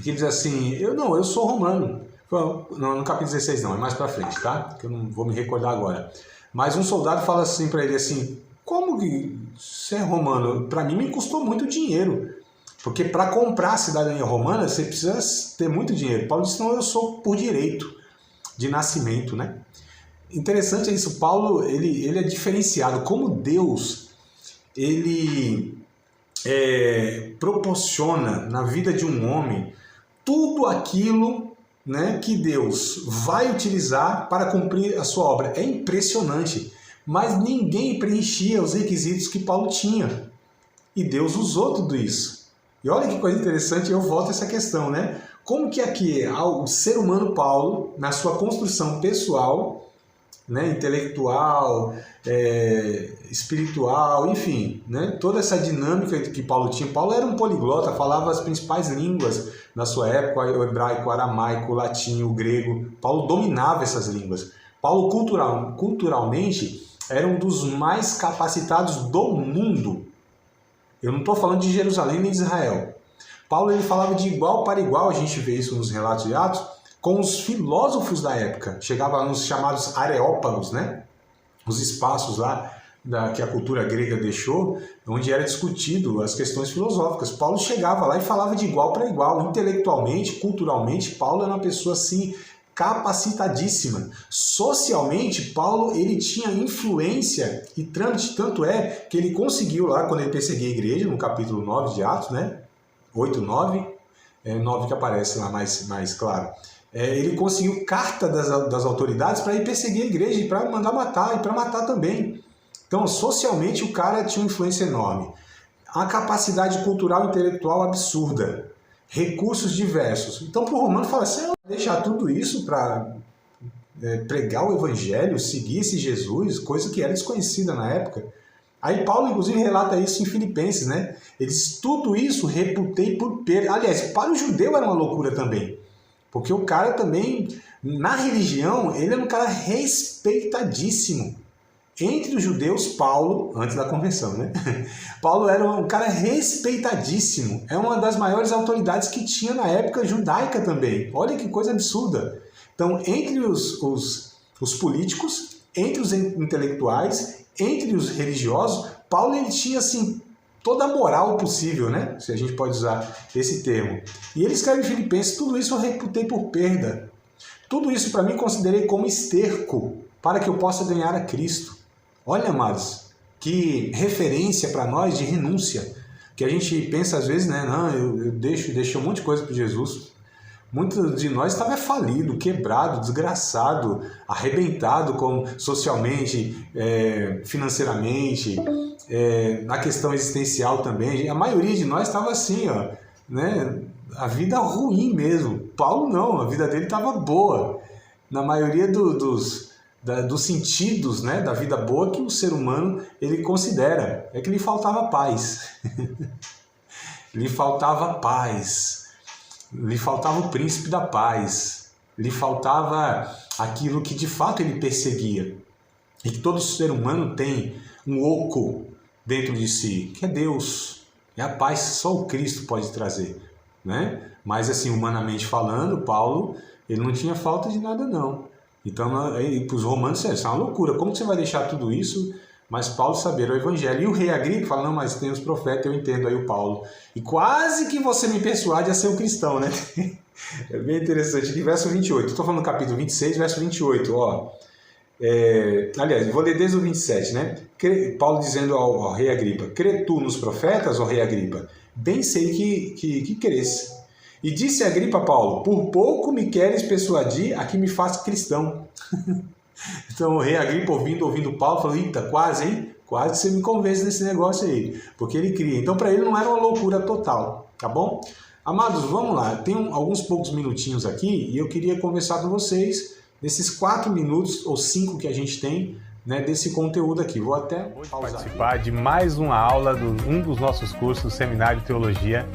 Que diz assim, eu sou romano. Não, no capítulo 16 não, é mais para frente, tá? Que eu não vou me recordar agora. Mas um soldado fala assim para ele assim, como que você é romano? Para mim me custou muito dinheiro. Porque para comprar a cidadania romana, você precisa ter muito dinheiro. Paulo disse, não, eu sou por direito de nascimento, né? Interessante é isso, Paulo, ele é diferenciado. Como Deus, ele proporciona na vida de um homem tudo aquilo, né, que Deus vai utilizar para cumprir a sua obra. É impressionante, mas ninguém preenchia os requisitos que Paulo tinha. E Deus usou tudo isso. E olha que coisa interessante, eu volto a essa questão, né? Como que aqui o ser humano Paulo, na sua construção pessoal, né, intelectual, espiritual, enfim, né, toda essa dinâmica que Paulo tinha. Paulo era um poliglota, falava as principais línguas da sua época, o hebraico, o aramaico, o latim, o grego. Paulo dominava essas línguas. Paulo culturalmente era um dos mais capacitados do mundo. Eu não estou falando de Jerusalém nem de Israel. Paulo ele falava de igual para igual, a gente vê isso nos relatos de Atos, com os filósofos da época. Chegava nos chamados areópagos, né? Os espaços lá que a cultura grega deixou, onde era discutido as questões filosóficas. Paulo chegava lá e falava de igual para igual. Intelectualmente, culturalmente, Paulo era uma pessoa assim capacitadíssima. Socialmente, Paulo ele tinha influência e trâmite, tanto é que ele conseguiu lá, quando ele perseguia a igreja, no capítulo 9 de Atos, né? 8, 9, 9 que aparece lá mais claro. Ele conseguiu carta das autoridades para ir perseguir a igreja e para mandar matar, e para matar também. Então, socialmente, o cara tinha uma influência enorme. A capacidade cultural e intelectual absurda. Recursos diversos. Então, para o romano, fala assim, deixar tudo isso para pregar o evangelho, seguir esse Jesus, coisa que era desconhecida na época. Aí Paulo, inclusive, relata isso em Filipenses, né? Ele diz, tudo isso reputei por perda. Aliás, para o judeu era uma loucura também. Porque o cara também, na religião, ele era um cara respeitadíssimo. Entre os judeus, Paulo, antes da conversão, né? Paulo era um cara respeitadíssimo. É uma das maiores autoridades que tinha na época judaica também. Olha que coisa absurda. Então, entre os políticos, entre os intelectuais, entre os religiosos, Paulo ele tinha assim toda a moral possível, né? Se a gente pode usar esse termo. E ele escreve em Filipenses, tudo isso eu reputei por perda. Tudo isso para mim considerei como esterco para que eu possa ganhar a Cristo. Olha, amados, que referência para nós de renúncia. Que a gente pensa às vezes, né? Não, eu deixo um monte de coisa para Jesus. Muitos de nós estava falido, quebrado, desgraçado, arrebentado socialmente, financeiramente, na questão existencial também. A maioria de nós estava assim, ó, né? A vida ruim mesmo. Paulo não, a vida dele estava boa. Na maioria dos sentidos, né, da vida boa que o ser humano ele considera. É que lhe faltava paz. Lhe faltava paz. Lhe faltava o príncipe da paz, lhe faltava aquilo que de fato ele perseguia. E que todo ser humano tem um oco dentro de si, que é Deus. É a paz que só o Cristo pode trazer, né? Mas assim, humanamente falando, Paulo, ele não tinha falta de nada não. Então, para os romanos, isso é uma loucura. Como que você vai deixar tudo isso, mas Paulo saber o evangelho. E o rei Agripa fala, não, mas tem os profetas, eu entendo aí o Paulo. E quase que você me persuade a ser um cristão, né? É bem interessante. Aqui, verso 28. Estou falando do capítulo 26, verso 28, ó. Aliás, vou ler desde o 27, né? Paulo dizendo ao rei Agripa, crê tu nos profetas, ó rei Agripa? Bem sei que crês. E disse Agripa a Paulo, por pouco me queres persuadir a que me faça cristão. Então o rei Agripa, ouvindo Paulo, falou, eita, quase, hein? Quase você me convence nesse negócio aí. Porque ele cria. Então para ele não era uma loucura total, tá bom? Amados, vamos lá. Tem alguns poucos minutinhos aqui e eu queria conversar com vocês nesses 4 minutos ou 5 que a gente tem, né, desse conteúdo aqui. Vou até participar de mais uma aula de um dos nossos cursos, Seminário de Teologia,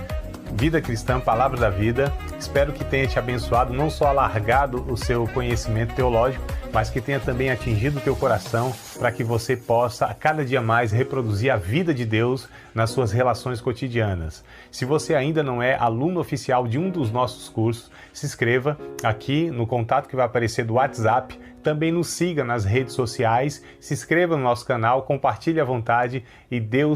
Vida Cristã, Palavra da Vida. Espero que tenha te abençoado, não só alargado o seu conhecimento teológico, mas que tenha também atingido o teu coração para que você possa, a cada dia mais, reproduzir a vida de Deus nas suas relações cotidianas. Se você ainda não é aluno oficial de um dos nossos cursos, se inscreva aqui no contato que vai aparecer do WhatsApp. Também nos siga nas redes sociais, se inscreva no nosso canal, compartilhe à vontade e Deus